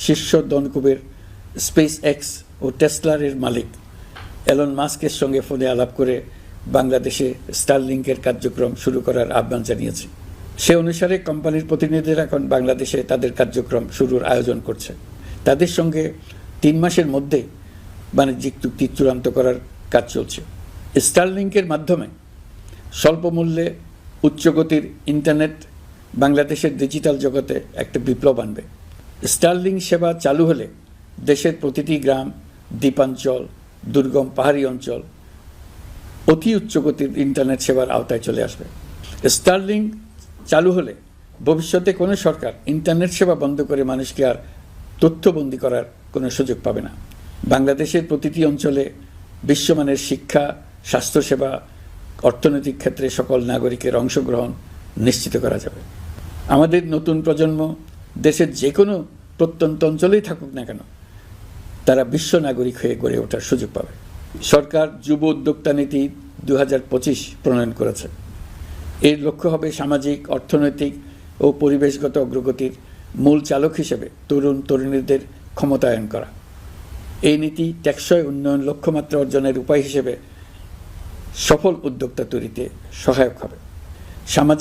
শীর্ষ ধনকুবের space x ও টেসলার মালিক Elon মাস্কের সঙ্গে ফোনে আলাপ করে বাংলাদেশে স্টারলিংকের কার্যক্রম শুরু করার আহ্বান জানিয়েছে। সে অনুসারে কোম্পানির প্রতিনিধিরা এখন বাংলাদেশে তাদের কার্যক্রম শুরুর আয়োজন করছে। তাদের সঙ্গে 3 মাসের মধ্যে বাণিজ্যিক চুক্তি চূড়ান্ত করার কাজ চলছে। স্টারলিংকের মাধ্যমে স্বল্প মূল্যে উচ্চগতির ইন্টারনেট বাংলাদেশের ডিজিটাল জগতে একটা বিপ্লব আনবে। স্টারলিংক সেবা চালু হলে দেশের প্রতিটি গ্রাম, দ্বীপাঞ্চল, দুর্গম পাহাড়ি অঞ্চল অতি উচ্চগতির ইন্টারনেট সেবার আওতায় চলে আসবে। স্টারলিংক চালু হলে ভবিষ্যতে কোনো সরকার ইন্টারনেট সেবা বন্ধ করে মানুষকে আর তথ্যবন্দী করার কোনো সুযোগ পাবে না। বাংলাদেশের প্রতিটি অঞ্চলে বিশ্বমানের শিক্ষা, স্বাস্থ্যসেবা, অর্থনৈতিক ক্ষেত্রে সকল নাগরিকের অংশগ্রহণ নিশ্চিত করা যাবে। আমাদের নতুন প্রজন্ম দেশের যে কোনো প্রত্যন্ত অঞ্চলেই থাকুক না কেন, তারা বিশ্ব নাগরিক হয়ে গড়ে ওঠার সুযোগ পাবে। সরকার যুব উদ্যোক্তা নীতি 2025 প্রণয়ন করেছে। এর লক্ষ্য হবে সামাজিক, অর্থনৈতিক ও পরিবেশগত অগ্রগতির মূল চালক হিসেবে তরুণ তরুণীদের ক্ষমতায়ন করা। এই নীতি টেকসই উন্নয়ন লক্ষ্যমাত্রা অর্জনের উপায় হিসেবে সফল উদ্যোক্তা তৈরিতে সহায়ক হবে। সামাজিক